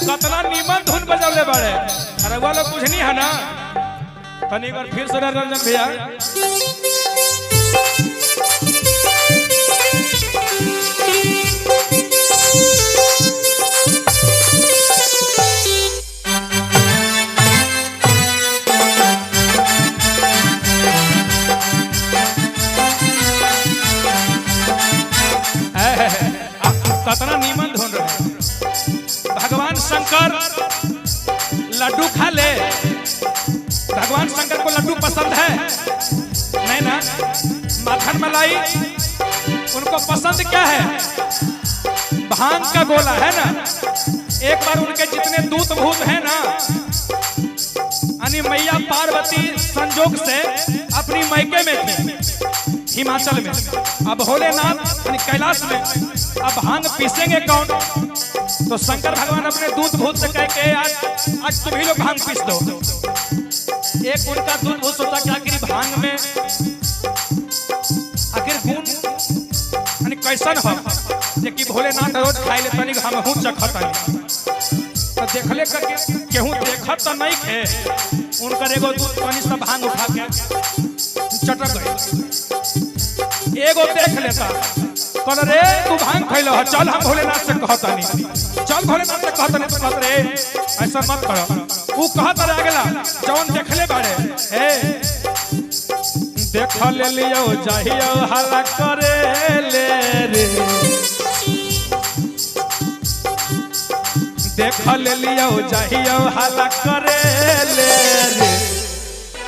कतना नीमन धुन बजौले बाड़े। अरे वो लोग कुछ नहीं है ना, तनी बार फिर से रंजन भैया। कतना नीमन धुन रहे। भगवान शंकर लड्डू खा ले। भगवान शंकर को लड्डू पसंद है नहीं ना? माखन मलाई उनको पसंद क्या है? भांग का गोला है ना। एक बार उनके जितने दूत भूत हैं ना, यानी मैया पार्वती संजोग से अपनी मैके में थी हिमाचल में। अब भोलेनाथ कैलाश में, अब भांग पीसेंगे कौन? तो शंकर भगवान अपने दूत भूत से कह के आज तुम ही लोग भांग पीस दो। एक उनका दूत भूत सोचा कि आखिर भांग में आखिर गुण यानी कैसन हो कि भोलेनाथ रोज खाई ले तनिक हम हूं चखत तो देखले करके केहू देखत तो नहीं खे। उनकर एगो दूत तनी से भांग उठा के चटक गए। एगो देख लेता कहल रे तू भांग खैलो हो, चल हम भोलेनाथ से कहतनी, चल भोलेनाथ से कहतनी। तो कहत रे ऐसा मत करो। वो कहत रह गेला जवन देखले बाड़े ए देख ले लियो चाहियो हल्ला करे ले रे, देख ले लियो चाहियो हल्ला करे ले रे।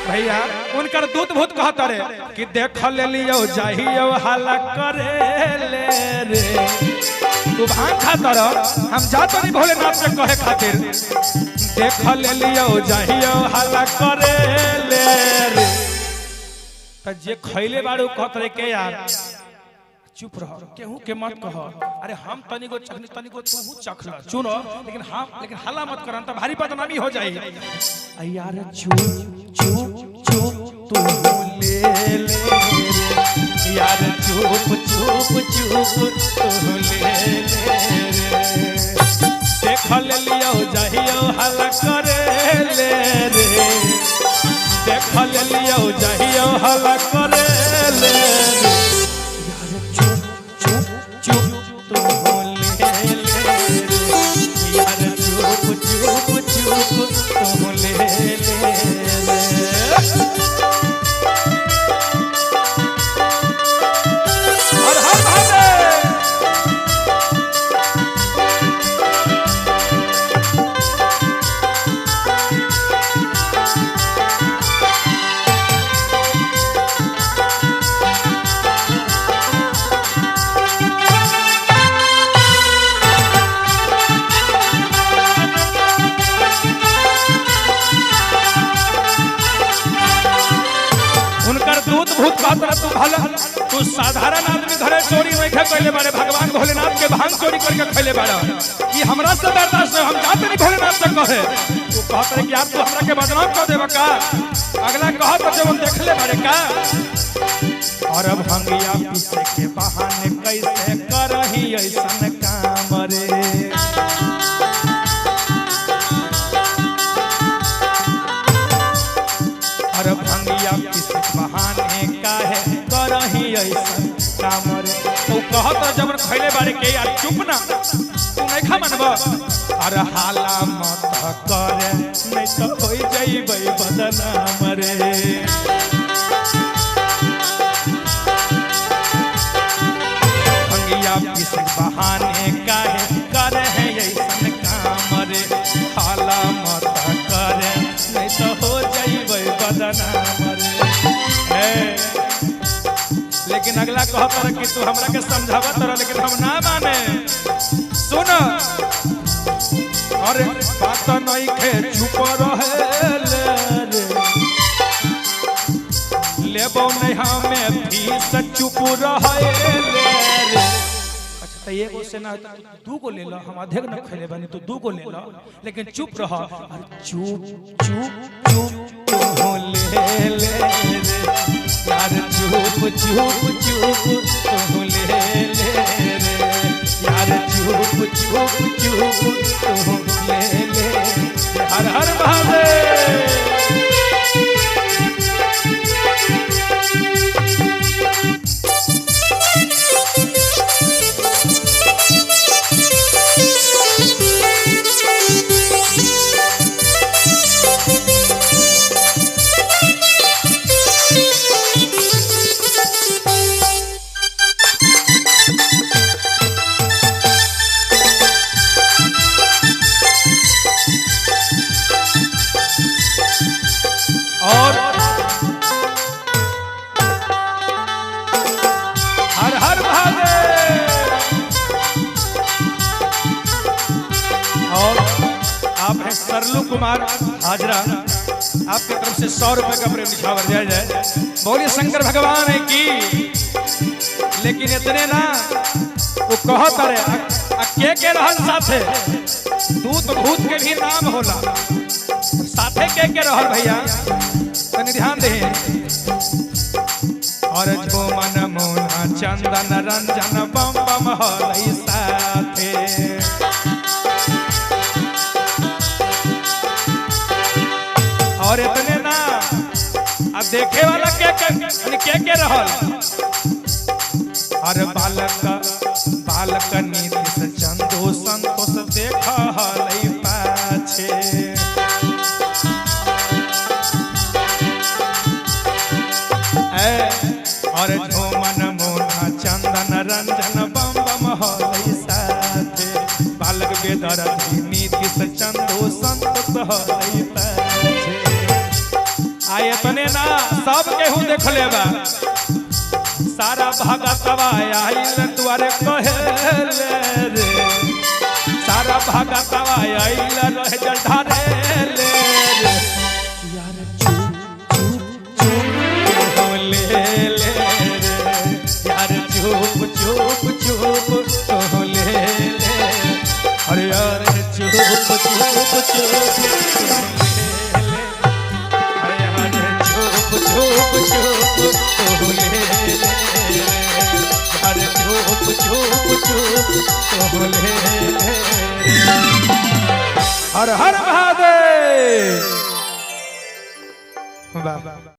भैया उनकर दूत भूत कहता रे कि देख ले लियो चाहियो हल्ला करे ले रे। तू भांग खाता रह, हम जातो नहीं भोलेनाथ से कहे खातिर। देख ले लियो चाहियो हल्ला करे ले रे। तो जे खैले बाड़ू कहत रे के यार चुप रहो, केहू के मत कहो। अरे हम तनिको चखनी तनिको तू चख ल सुनो, लेकिन हल्ला मत कर, त भारी बदनामी हो जाई। यार चुप चुप चुप तू ले ले यार, चुप चुप चुप तू ले ले। देख ले लियो जाहियो हल्ला करे ले रे, देख ले लियो जाहियो हल्ला करे ले रे। तू साधारण आदमी घरे चोरी नहीं कैले बारे, भगवान भोलेनाथ के भांग चोरी करके खैले बारे। ये हमरा से बर्दाश्त नहीं, हम जाते नहीं भोलेनाथ से कहे। तू कहत रहे कि आप तो हमरा के बदनाम कर देबा का? अगला कहत जब हम देखले बारे का। और अब भंगिया पीछे के बहाने कैसे करही ऐसन काम रे। और भंगिया पीछे बहाने काहे करही ऐसन काम रे। तो कहत जब खैले बारे के यार चुप ना, तू नहीं खा मनबा। अरे हाला मत करे नहीं तो हो जाइबे बदनाम रे। भंगिया पीछे बहाने काहे करही ऐसन काम रे। हाला मत करे नहीं तो हो जाइबे बदनाम रे। लेकिन अगला कहता रहा कि तू हमरा के समझावत रहा, लेकिन हम ना माने। सुन अरे बात नहीं खे चुप रहे ले देबो नहीं हमें फीस चुप रहे रे। अच्छा तो एगो से ना दू को ले लो, हम अधिक न खेले बनी तो दू को ले लो, लेकिन चुप रह। चुप चुप चुप तू ले ले रे यार, चुप चुप चुप तू ले ले रे यार, चुप चुप चुप तू ले ले। हर हर महादेव। और हर हर महादेव। और आप हैं सरलू कुमार हाजरा, आपके तरफ से 100 रुपए का प्रेम निछावर दिया जाए। बोलिए शंकर भगवान है की। लेकिन इतने ना वो कहत रहे के रहल साथे, दूत भूत के भी नाम होला, साथे के रहल भैया तनी ध्यान दे। और जो मन मोना चंदन रंजन बम बम हलई साथे, और इतने ना अब देखे वाला के रहल। और बालक नीतीश चंदो संतोष देख हलई पाछे। और जो मन मोना चंदन रंजन बम बम हलई साथे, बालक बेदरदी नीतीश चंदो संतोष हलई पाछे। आयतने ना सब केहू देख लेबा, सारा भगतवा आइल तुअरे कहे रे, सारा भगतवा आइल रह जढ़ारे ले रे यार, चुप चुप चुप ले ले रे यार, चुप चुप चुप ले ले। अरे यार चुप चुप चुप ले ले, अरे यार चुप चुप चुप ले ले, अरे चुप चुप चुप ले ले। हर हर महादेव।